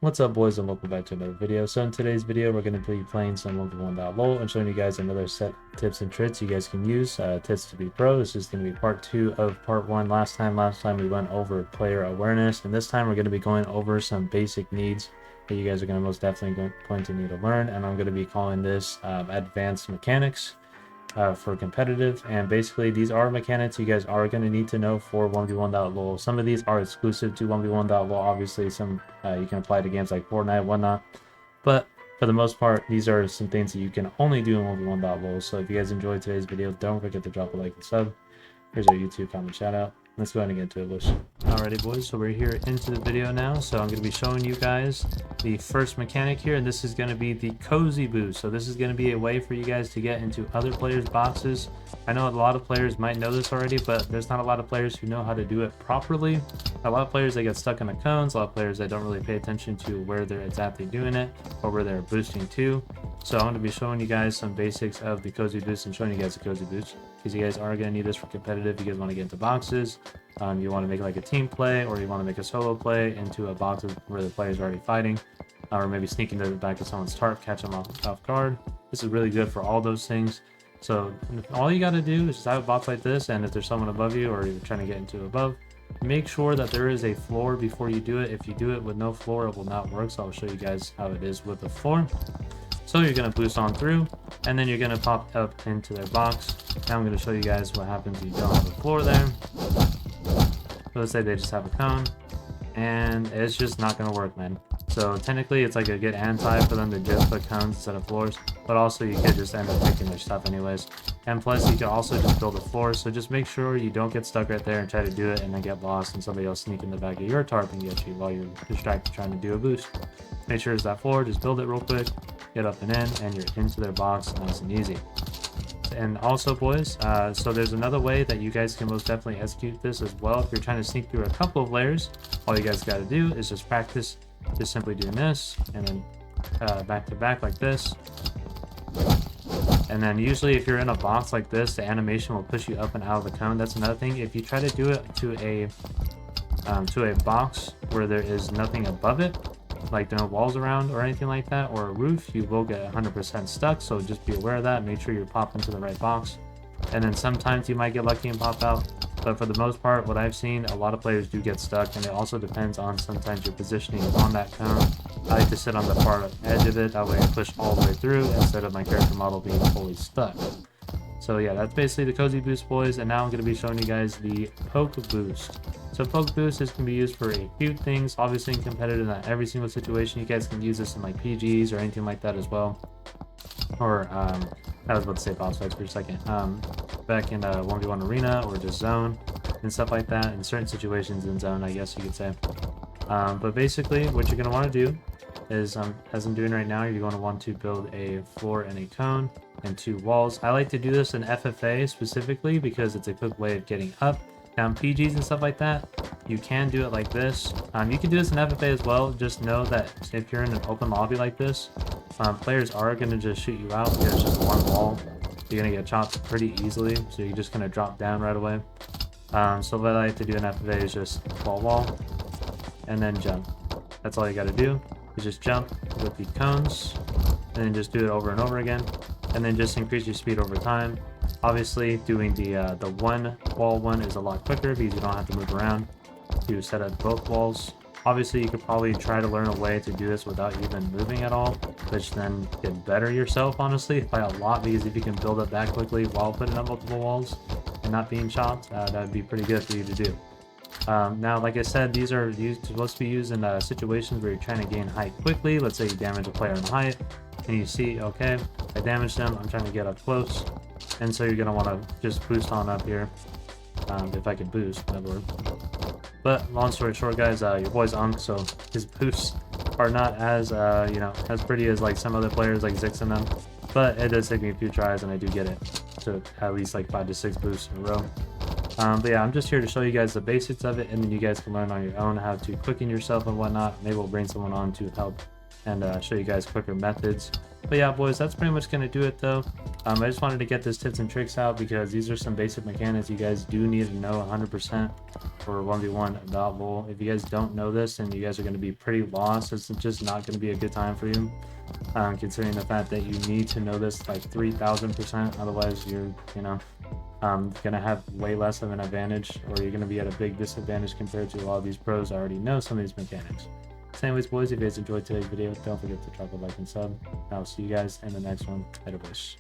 What's up, boys, and welcome back to another video. So in today's video, we're going to be playing some 1v1.lol and showing you guys another set of tips and tricks you guys can use tips to be pro. This is going to be part 2 of part 1. Last time we went over player awareness, and this time we're going to be going over some basic needs that you guys are going to most definitely going to need to learn, and I'm going to be calling this advanced mechanics for competitive. And basically these are mechanics you guys are going to need to know for 1v1.lol. Some of these are exclusive to 1v1.lol. Obviously some you can apply to games like Fortnite, whatnot, but for the most part these are some things that you can only do in 1v1.lol. So if you guys enjoyed today's video, don't forget to drop a like and sub. Here's our YouTube comment shout out. Let's go ahead and get into it, boys. Alrighty, boys, so we're here into the video now. So I'm going to be showing you guys the first mechanic here, and this is going to be the cozy boost. So this is going to be a way for you guys to get into other players' boxes. I know a lot of players might know this already, but there's not a lot of players who know how to do it properly. A lot of players, they get stuck in the cones. A lot of players, they don't really pay attention to where they're exactly doing it or where they're boosting to. So I'm going to be showing you guys some basics of the cozy boost and showing you guys the cozy boost, because you guys are going to need this for competitive. You guys want to get into boxes, you want to make like a team play, or you want to make a solo play into a box where the player's already fighting, or maybe sneak into the back of someone's tarp, catch them off guard. This is really good for all those things. So all you got to do is just have a box like this, and if there's someone above you or you're trying to get into above, make sure that there is a floor before you do it. If you do it with no floor, it will not work. So I'll show you guys how it is with the floor. So you're going to boost on through, and then you're going to pop up into their box. Now I'm going to show you guys what happens if you don't have a floor there. So let's say they just have a cone, and it's just not going to work, man. So technically it's like a good anti for them to just put cones instead of floors, but also you could just end up picking their stuff anyways. And plus you can also just build a floor, so just make sure you don't get stuck right there and try to do it and then get lost and somebody else sneak in the back of your tarp and get you while you're distracted trying to do a boost. Make sure it's that floor, just build it real quick, get up and in, and you're into their box nice and easy. And also, boys, so there's another way that you guys can most definitely execute this as well. If you're trying to sneak through a couple of layers, all you guys got to do is just practice just simply doing this, and then back to back like this. And then usually if you're in a box like this, the animation will push you up and out of the cone. That's another thing. If you try to do it to a box where there is nothing above it, like no walls around or anything like that, or a roof, you will get 100% stuck. So just be aware of that. Make sure you're popping to the right box, and then sometimes you might get lucky and pop out, but for the most part, what I've seen, a lot of players do get stuck, and it also depends on sometimes your positioning on that cone. I like to sit on the far edge of it, that way I push all the way through instead of my character model being fully stuck. So yeah, that's basically the cozy boost, boys. And now I'm going to be showing you guys the poke boost. So poke boost is can be used for a few things. Obviously in competitive, not every single situation. You guys can use this in like PGs or anything like that as well. Or I was about to say boss fights for a second. Back in 1v1 arena or just zone and stuff like that. In certain situations in zone, I guess you could say. But basically what you're going to want to do is, as I'm doing right now, you're going to want to build a floor and a cone and 2 walls. I like to do this in FFA specifically because it's a quick way of getting up. Now in PGs and stuff like that, you can do it like this. You can do this in FFA as well. Just know that if you're in an open lobby like this, players are going to just shoot you out. There's just one wall. You're going to get chopped pretty easily, so you're just going to drop down right away. So what I like to do in FFA is just wall, and then jump. That's all you got to do, is just jump with the cones, and then just do it over and over again, and then just increase your speed over time. Obviously doing the one wall one is a lot quicker because you don't have to move around to set up both walls. Obviously you could probably try to learn a way to do this without even moving at all, which then get better yourself, honestly, by a lot, because if you can build up that quickly while putting up multiple walls and not being chopped, that would be pretty good for you to do. Now, like I said, these are supposed to be used in situations where you're trying to gain height quickly. Let's say you damage a player in height, and you see, okay, I damaged them, I'm trying to get up close, and so you're going to want to just boost on up here, if I could boost, in other words. But long story short, guys, your boy's Unk, so his boosts are not as, as pretty as like some other players like Zix and them, but it does take me a few tries, and I do get it to at least like 5 to 6 boosts in a row. But yeah, I'm just here to show you guys the basics of it, and then you guys can learn on your own how to quicken yourself and whatnot. Maybe we'll bring someone on to help and show you guys quicker methods. But yeah, boys, that's pretty much going to do it though. I just wanted to get this tips and tricks out because these are some basic mechanics you guys do need to know 100% for 1v1.lol. If you guys don't know this, then you guys are going to be pretty lost. It's just not going to be a good time for you, considering the fact that you need to know this like 3000%. Otherwise, you're, gonna have way less of an advantage, or you're gonna be at a big disadvantage compared to a lot of these pros that already know some of these mechanics. So anyways, boys, if you guys enjoyed today's video, don't forget to drop a like and sub. I'll see you guys in the next one. Later, boys.